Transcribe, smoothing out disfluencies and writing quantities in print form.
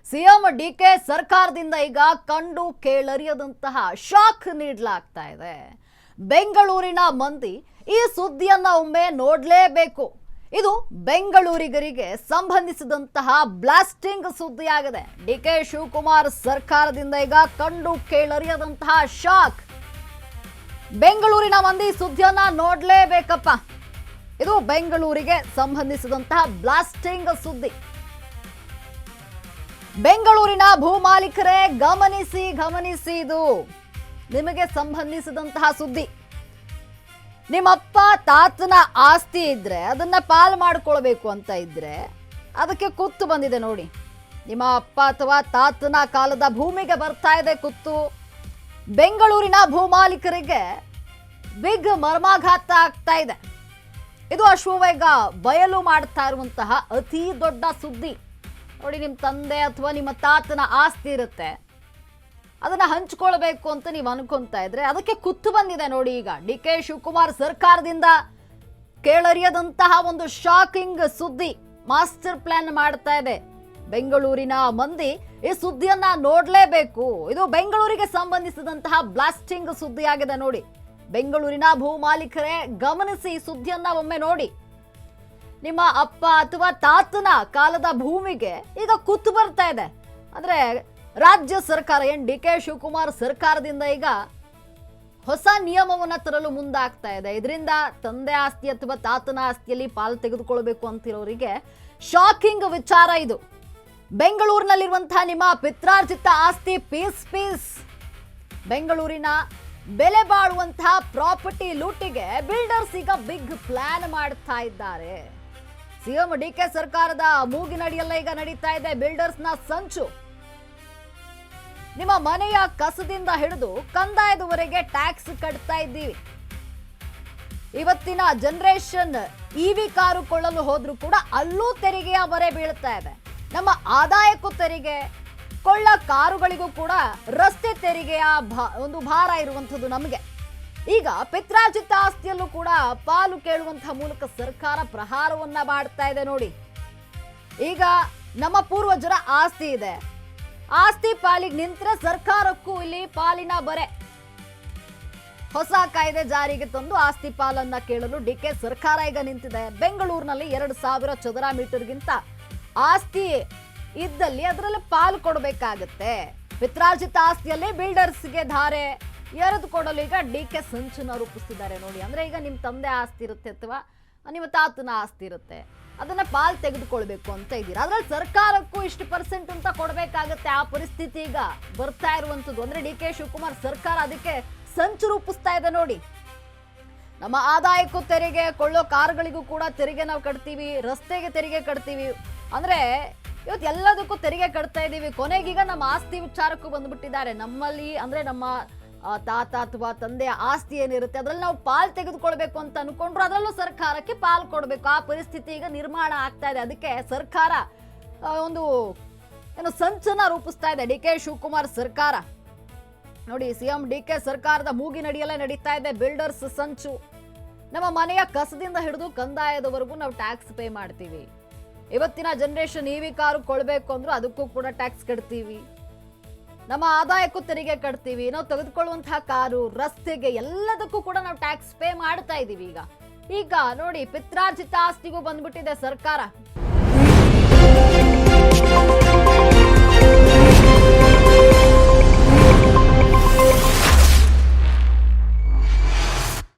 CM DK ಸರ್ಕಾರದಿಂದ ಈಗ ಕಂಡು ಕೇಳರಿಯದಂತಹ ಶಾಕ್ ನೀಡಲಾಗ್ತಾ ಇದೆ. ಬೆಂಗಳೂರಿನ ಮಂದಿ ಈ ಸುದ್ದಿಯನ್ನ ಒಮ್ಮೆ ನೋಡಲೇಬೇಕು. ಇದು ಬೆಂಗಳೂರಿಗರಿಗೆ ಸಂಬಂಧಿಸಿದಂತಹ ಬ್ಲಾಸ್ಟಿಂಗ್ ಸುದ್ದಿಯಾಗಿದೆ. ಡಿಕೆ ಶಿವಕುಮಾರ್ ಸರ್ಕಾರದಿಂದ ಈಗ ಕಂಡು ಕೇಳರಿಯದಂತಹ ಶಾಕ್. ಬೆಂಗಳೂರಿನ ಮಂದಿ ಸುದ್ದಿಯನ್ನ ನೋಡಲೇಬೇಕಪ್ಪ. ಇದು ಬೆಂಗಳೂರಿಗೆ ಸಂಬಂಧಿಸಿದಂತಹ ಬ್ಲಾಸ್ಟಿಂಗ್ ಸುದ್ದಿ. ಬೆಂಗಳೂರಿನ ಭೂಮಾಲೀಕರೇ ಗಮನಿಸಿ ಇದು ನಿಮಗೆ ಸಂಬಂಧಿಸಿದಂತಹ ಸುದ್ದಿ. ನಿಮ್ಮಪ್ಪ ತಾತನ ಆಸ್ತಿ ಇದ್ರೆ ಅದನ್ನ ಪಾಲು ಮಾಡಿಕೊಳ್ಬೇಕು ಅಂತ ಇದ್ರೆ ಅದಕ್ಕೆ ಕುತ್ತು ಬಂದಿದೆ ನೋಡಿ. ನಿಮ್ಮ ಅಪ್ಪ ಅಥವಾ ತಾತನ ಕಾಲದ ಭೂಮಿಗೆ ಬರ್ತಾ ಇದೆ ಕುತ್ತು. ಬೆಂಗಳೂರಿನ ಭೂಮಾಲೀಕರಿಗೆ ಬಿಗ್ ಮರ್ಮಾಘಾತ ಆಗ್ತಾ ಇದೆ. ಇದು ಅಶ್ವವೇಗ ಬಯಲು ಮಾಡ್ತಾ ಇರುವಂತಹ ಅತಿ ದೊಡ್ಡ ಸುದ್ದಿ ನೋಡಿ. ನಿಮ್ಮ ತಂದೆ ಅಥವಾ ನಿಮ್ಮ ತಾತನ ಆಸ್ತಿ ಇರುತ್ತೆ, ಅದನ್ನ ಹಂಚ್ಕೊಳ್ಬೇಕು ಅಂತ ನೀವು ಅನ್ಕೊಂತಾ ಇದ್ರೆ ಅದಕ್ಕೆ ಕುತ್ತು ಬಂದಿದೆ ನೋಡಿ. ಈಗ ಡಿ ಕೆ ಶಿವಕುಮಾರ್ ಸರ್ಕಾರದಿಂದ ಕೇಳರಿಯದಂತಹ ಒಂದು ಶಾಕಿಂಗ್ ಸುದ್ದಿ ಮಾಸ್ಟರ್ ಪ್ಲಾನ್ ಮಾಡ್ತಾ ಇದೆ. ಬೆಂಗಳೂರಿನ ಮಂದಿ ಈ ಸುದ್ದಿಯನ್ನ ನೋಡ್ಲೇಬೇಕು. ಇದು ಬೆಂಗಳೂರಿಗೆ ಸಂಬಂಧಿಸಿದಂತಹ ಬ್ಲಾಸ್ಟಿಂಗ್ ಸುದ್ದಿಯಾಗಿದೆ ನೋಡಿ. ಬೆಂಗಳೂರಿನ ಭೂ ಮಾಲೀಕರೇ ಗಮನಿಸಿ ಸುದ್ದಿಯನ್ನ ಒಮ್ಮೆ ನೋಡಿ. ನಿಮ್ಮ ಅಪ್ಪ ಅಥವಾ ತಾತನ ಕಾಲದ ಭೂಮಿಗೆ ಈಗ ಕುತ್ತು ಬರ್ತಾ ಇದೆ. ಅಂದ್ರೆ ರಾಜ್ಯ ಸರ್ಕಾರ ಡಿ ಕೆ ಶಿವಕುಮಾರ್ ಸರ್ಕಾರದಿಂದ ಈಗ ಹೊಸ ನಿಯಮವನ್ನ ತರಲು ಮುಂದಾಗ್ತಾ ಇದೆ. ಇದರಿಂದ ತಂದೆ ಆಸ್ತಿ ಅಥವಾ ತಾತನ ಆಸ್ತಿಯಲ್ಲಿ ಪಾಲು ತೆಗೆದುಕೊಳ್ಬೇಕು ಅಂತಿರೋರಿಗೆ ಶಾಕಿಂಗ್ ವಿಚಾರ ಇದು. ಬೆಂಗಳೂರಿನಲ್ಲಿರುವಂತಹ ನಿಮ್ಮ ಪಿತ್ರಾರ್ಜಿತ ಆಸ್ತಿ ಪೀಸ್ ಬೆಂಗಳೂರಿನ ಬೆಲೆ ಬಾಳುವಂತಹ ಪ್ರಾಪರ್ಟಿ ಲೂಟಿಗೆ ಬಿಲ್ಡರ್ಸ್ ಈಗ ಬಿಗ್ ಪ್ಲಾನ್ ಮಾಡ್ತಾ ಇದ್ದಾರೆ. ಸಿಎಂ ಡಿ ಕೆ ಸರ್ಕಾರದ ಮೂಗಿನಡಿಯಲ್ಲ ಈಗ ನಡೀತಾ ಇದೆ ಬಿಲ್ಡರ್ಸ್ನ ಸಂಚು. ನಿಮ್ಮ ಮನೆಯ ಕಸದಿಂದ ಹಿಡಿದು ಕಂದಾಯದವರೆಗೆ ಟ್ಯಾಕ್ಸ್ ಕಟ್ತಾ ಇದ್ದೀವಿ. ಇವತ್ತಿನ ಜನರೇಷನ್ ಇವಿ ಕಾರು ಕೊಳ್ಳಲು ಹೋದ್ರೂ ಕೂಡ ಅಲ್ಲೂ ತೆರಿಗೆಯ ಹೊರೆ ಬೀಳ್ತಾ ಇದೆ. ನಮ್ಮ ಆದಾಯಕ್ಕೂ ತೆರಿಗೆ, ಕೊಳ್ಳ ಕಾರುಗಳಿಗೂ ಕೂಡ ರಸ್ತೆ ತೆರಿಗೆಯ ಒಂದು ಭಾರ ಇರುವಂಥದ್ದು ನಮಗೆ. ಈಗ ಪಿತ್ರಾರ್ಜಿತ ಆಸ್ತಿಯಲ್ಲೂ ಕೂಡ ಪಾಲು ಕೇಳುವಂತಹ ಮೂಲಕ ಸರ್ಕಾರ ಪ್ರಹಾರವನ್ನ ಮಾಡ್ತಾ ಇದೆ ನೋಡಿ. ಈಗ ನಮ್ಮ ಪೂರ್ವಜರ ಆಸ್ತಿ ಇದೆ, ಆಸ್ತಿ ಪಾಲಿಗೆ ನಿಂತ್ರೆ ಸರ್ಕಾರಕ್ಕೂ ಇಲ್ಲಿ ಪಾಲಿನ ಬರೆ. ಹೊಸ ಕಾಯ್ದೆ ಜಾರಿಗೆ ತಂದು ಆಸ್ತಿ ಪಾಲನ್ನ ಕೇಳಲು ಡಿ ಕೆ ಸರ್ಕಾರ ಈಗ ನಿಂತಿದೆ. ಬೆಂಗಳೂರಿನಲ್ಲಿ 2000 ಚದರ ಮೀಟರ್ಗಿಂತ ಆಸ್ತಿ ಇದ್ದಲ್ಲಿ ಅದರಲ್ಲಿ ಪಾಲು ಕೊಡಬೇಕಾಗತ್ತೆ. ಪಿತ್ರಾರ್ಜಿತ ಆಸ್ತಿಯಲ್ಲಿ ಬಿಲ್ಡರ್ಸ್ಗೆ ಧಾರೆ ಎರೆದು ಕೊಡಲು ಈಗ ಡಿ ಕೆ ಸಂಚನ್ನ ರೂಪಿಸ್ತಿದ್ದಾರೆ ನೋಡಿ. ಅಂದ್ರೆ ಈಗ ನಿಮ್ಮ ತಂದೆ ಆಸ್ತಿ ಇರುತ್ತೆ ಅಥವಾ ನಿಮ್ಮ ತಾತನ ಆಸ್ತಿ ಇರುತ್ತೆ, ಅದನ್ನ ಪಾಲ್ ತೆಗೆದುಕೊಳ್ಬೇಕು ಅಂತ ಇದ್ದೀರಾ. ಅದ್ರಲ್ಲಿ ಸರ್ಕಾರಕ್ಕೂ ಇಷ್ಟು % ಅಂತ ಕೊಡ್ಬೇಕಾಗತ್ತೆ. ಆ ಪರಿಸ್ಥಿತಿ ಈಗ ಬರ್ತಾ ಇರುವಂತದ್ದು. ಅಂದ್ರೆ ಡಿ ಕೆ ಶಿವಕುಮಾರ್ ಸರ್ಕಾರ ಅದಕ್ಕೆ ಸಂಚು ರೂಪಿಸ್ತಾ ಇದೆ ನೋಡಿ. ನಮ್ಮ ಆದಾಯಕ್ಕೂ ತೆರಿಗೆ, ಕೊಳ್ಳೋ ಕಾರುಗಳಿಗೂ ಕೂಡ ತೆರಿಗೆ ನಾವು ಕಟ್ತೀವಿ, ರಸ್ತೆಗೆ ತೆರಿಗೆ ಕಟ್ತೀವಿ. ಅಂದ್ರೆ ಇವತ್ತು ಎಲ್ಲದಕ್ಕೂ ತೆರಿಗೆ ಕಟ್ತಾ ಇದ್ದೀವಿ. ಕೊನೆಗೀಗ ನಮ್ಮ ಆಸ್ತಿ ವಿಚಾರಕ್ಕೂ ಬಂದ್ಬಿಟ್ಟಿದ್ದಾರೆ. ನಮ್ಮಲ್ಲಿ ಅಂದ್ರೆ ನಮ್ಮ ತಾತ ಅಥವಾ ತಂದೆಯ ಆಸ್ತಿ ಏನಿರುತ್ತೆ ಅದರಲ್ಲಿ ನಾವು ಪಾಲ್ ತೆಗೆದುಕೊಳ್ಬೇಕು ಅಂತ ಅನ್ಕೊಂಡ್ರು ಅದರಲ್ಲೂ ಸರ್ಕಾರಕ್ಕೆ ಪಾಲ್ ಕೊಡಬೇಕು. ಆ ಪರಿಸ್ಥಿತಿ ಈಗ ನಿರ್ಮಾಣ ಆಗ್ತಾ ಇದೆ. ಅದಕ್ಕೆ ಸರ್ಕಾರ ಒಂದು ಸಂಚನ್ನ ರೂಪಿಸ್ತಾ ಇದೆ ಡಿ ಕೆ ಶಿವಕುಮಾರ್ ಸರ್ಕಾರ ನೋಡಿ. ಸಿಎಂ ಡಿ ಕೆ ಸರ್ಕಾರದ ಮೂಗಿನಡಿಯಲ್ಲೇ ನಡೀತಾ ಇದೆ ಬಿಲ್ಡರ್ಸ್ ಸಂಚು. ನಮ್ಮ ಮನೆಯ ಕಸದಿಂದ ಹಿಡಿದು ಕಂದಾಯದವರೆಗೂ ನಾವು ಟ್ಯಾಕ್ಸ್ ಪೇ ಮಾಡ್ತೀವಿ. ಇವತ್ತಿನ ಜನರೇಷನ್ ಇವಿ ಕಾರು ಕೊಳ್ಬೇಕು ಅಂದ್ರೂ ಅದಕ್ಕೂ ಕೂಡ ಟ್ಯಾಕ್ಸ್ ಕಟ್ತೀವಿ. ನಮ್ಮ ಆದಾಯಕ್ಕೂ ತೆರಿಗೆ ಕಟ್ತೀವಿ. ನಾವು ತೆಗೆದುಕೊಳ್ಳುವಂತಹ ಕಾರು, ರಸ್ತೆಗೆ ಎಲ್ಲದಕ್ಕೂ ಕೂಡ ನಾವು ಟ್ಯಾಕ್ಸ್ ಪೇ ಮಾಡ್ತಾ ಇದೀವಿ. ಈಗ ನೋಡಿ ಪಿತ್ರಾರ್ಜಿತ ಆಸ್ತಿಗೂ ಬಂದ್ಬಿಟ್ಟಿದೆ ಸರ್ಕಾರ.